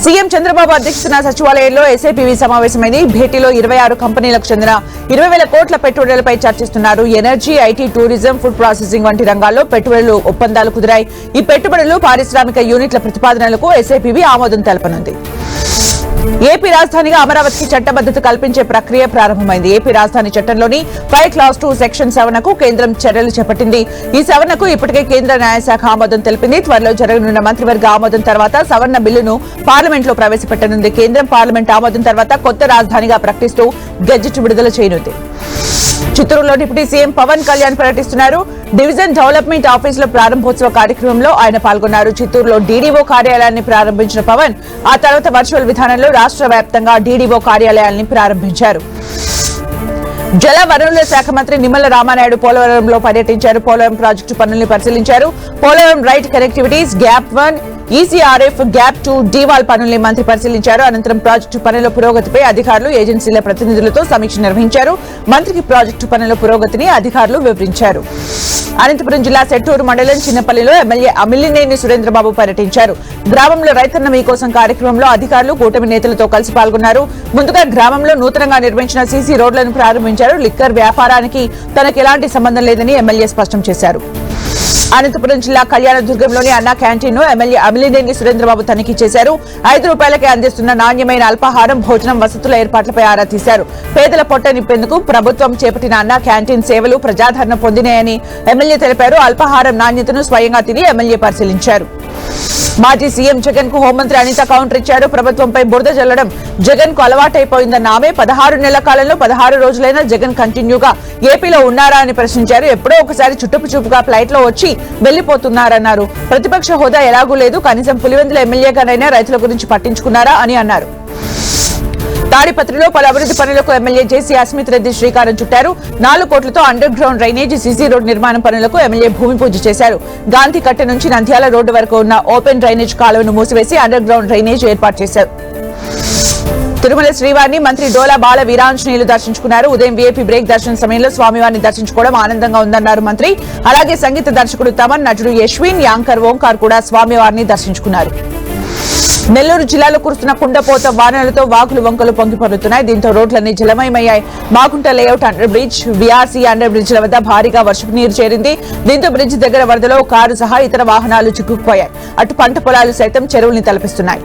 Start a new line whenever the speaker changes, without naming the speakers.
CM Chandrababu అధ్యక్షతన సచివాలయంలో ఎస్ఐపివి సమావేశమైంది. భేటీలో 26 కంపెనీలకు చెందిన 20,000 కోట్ల పెట్టుబడులపై చర్చిస్తున్నారు. Energy, IT, tourism, food processing వంటి రంగాల్లో పెట్టుబడులు ఒప్పందాలు కుదిరాయి. ఈ పెట్టుబడులు పారిశ్రామిక యూనిట్ల ప్రతిపాదనలకు ఎస్ఐపివి ఆమోదం తెలపనుంది. ఏపీ రాజధానిగా అమరావతికి చట్టబద్దత కల్పించే ప్రక్రియ ప్రారంభమైంది. ఏపీ రాజధాని చట్టంలోని 5 క్లాస్ 2 సెక్షన్ 7కు కేంద్రం చర్యలు చేపట్టింది. ఈ సవరణకు ఇప్పటికే కేంద్ర న్యాయశాఖ ఆమోదం తెలిపింది. త్వరలో జరగనున్న మంత్రివర్గ ఆమోదం తర్వాత సవరణ బిల్లును పార్లమెంట్లో ప్రవేశపెట్టనుంది. కేంద్రం పార్లమెంట్ ఆమోదం తర్వాత కొత్త రాజధానిగా ప్రకటిస్తూ గెజిట్ విడుదల చేయనుంది. చిత్తూరులో డిప్యూటీ సీఎం పవన్ కళ్యాణ్ పర్యటిస్తున్నారు. డివిజన్ డెవలప్మెంట్ ఆఫీసులో ప్రారంభోత్సవ కార్యక్రమంలో ఆయన పాల్గొన్నారు. చిత్తూరులో డీడీఓ కార్యాలయాన్ని ప్రారంభించిన పవన్ ఆ తర్వాత వర్చువల్ విధానంలో రాష్ట్ర వ్యాప్తంగా డీడీఓ కార్యాలయాన్ని ప్రారంభించారు. జల వనరుల శాఖ మంత్రి నిమ్మల రామానాయుడు పోలవరంలో పర్యటించారు. పోలవరం ప్రాజెక్టు పనుల్ని పరిశీలించారు. Polavaram right connectivities gap 1, ECRF gap 2 D-wall పనుల్ని మంత్రి పరిశీలించారు. అనంతరం ప్రాజెక్టు పనుల పురోగతిపై అధికారులు, ఏజెన్సీల ప్రతినిధులతో సమీక్ష నిర్వహించారు. మంత్రికి ప్రాజెక్టు పనుల పురోగతిని అధికారులు వివరించారు. అనంతపురం జిల్లా సెట్టూరు మండలం చిన్నపల్లిలో ఎమ్మెల్యే అమిలినేని సురేంద్రబాబు పర్యటించారు. గ్రామంలో రైతన్న మీకోసం కార్యక్రమంలో అధికారులు, కూటమి నేతలతో కలిసి పాల్గొన్నారు. ముందుగా గ్రామంలో నూతనంగా నిర్మించిన సీసీ రోడ్లను ప్రారంభించారు. లిక్కర్ వ్యాపారానికి తనకు ఎలాంటి సంబంధం లేదని ఎమ్మెల్యే స్పష్టం చేశారు. అనంతపురం జిల్లా కళ్యాణదుర్గంలోని అన్నా క్యాంటీన్ ను ఎమ్మెల్యే అమిలినేని సురేంద్రబాబు తనిఖీ చేశారు. 5 రూపాయలకే అందిస్తున్న నాణ్యమైన అల్పాహారం, భోజనం, వసతుల ఏర్పాట్లపై ఆరా తీశారు. పేదల పొట్ట నింపేందుకు ప్రభుత్వం చేపట్టిన అన్నా క్యాంటీన్ సేవలు ప్రజాదరణ పొందినాయని ఎమ్మెల్యే తెలిపారు. అల్పాహారం నాణ్యతను స్వయంగా తిని ఎమ్మెల్యే పరిశీలించారు. మాజీ సీఎం జగన్ కు హోంమంత్రి అనిత కౌంటర్ ఇచ్చారు. ప్రభుత్వంపై బురద జల్లడం జగన్ కు అలవాటైపోయిందన్న ఆమె 16 నెలల కాలంలో 16 రోజులైనా జగన్ కంటిన్యూగా ఏపీలో ఉన్నారా అని ప్రశ్నించారు. ఎప్పుడో ఒకసారి చుట్టుపుచూపుగా ఫ్లైట్ లో వచ్చి వెళ్లిపోతున్నారన్నారు. ప్రతిపక్ష హోదా ఎలాగూ లేదు, కనీసం పులివెందుల ఎమ్మెల్యేగానైనా రైతుల గురించి పట్టించుకున్నారా అని అన్నారు. తాడిపత్రిలో పలు అభివృద్ధి పనులకు ఎమ్మెల్యే జేసీ అస్మిత్ రెడ్డి శ్రీకారం చుట్టారు. 4 కోట్లతో under ground drainage, CC road నిర్మాణం పనులకు ఎమ్మెల్యే భూమి పూజ చేశారు. గాంధీ కట్టె నుంచి నంద్యాల రోడ్డు వరకు ఉన్న ఓపెన్ డ్రైనేజ్ కాలువను మూసివేసి అండర్ గ్రౌండ్ డ్రైనేజ్ ఏర్పాటు చేశారు. తిరుమల శ్రీవారిని మంత్రి డోలా బాల వీరాంజనేయులు దర్శించుకున్నారు. ఉదయం వీఐపీ బ్రేక్ దర్శనం సమయంలో స్వామివారిని దర్శించుకోవడం ఆనందంగా ఉందన్నారు మంత్రి. అలాగే సంగీత దర్శకుడు తమన్, నటుడు యశ్విన్, యాంకర్ ఓంకార్ కూడా స్వామివారిని దర్శించుకున్నారు. నెల్లూరు జిల్లాలో కురుస్తున్న కుండపోత వానలతో వాగులు, వంకలు పొంగిపొర్లుతున్నాయి. దీంతో రోడ్లన్నీ జలమయమయ్యాయి. Magunta layout under bridge, VRC under బ్రిడ్జ్ల వద్ద భారీగా వర్షపు నీరు చేరింది. దీంతో బ్రిడ్జ్ దగ్గర వరదలో కారు సహా ఇతర వాహనాలు చిక్కుకుపోయాయి. అటు పంట పొలాలు సైతం చెరువుల్ని తలపిస్తున్నాయి.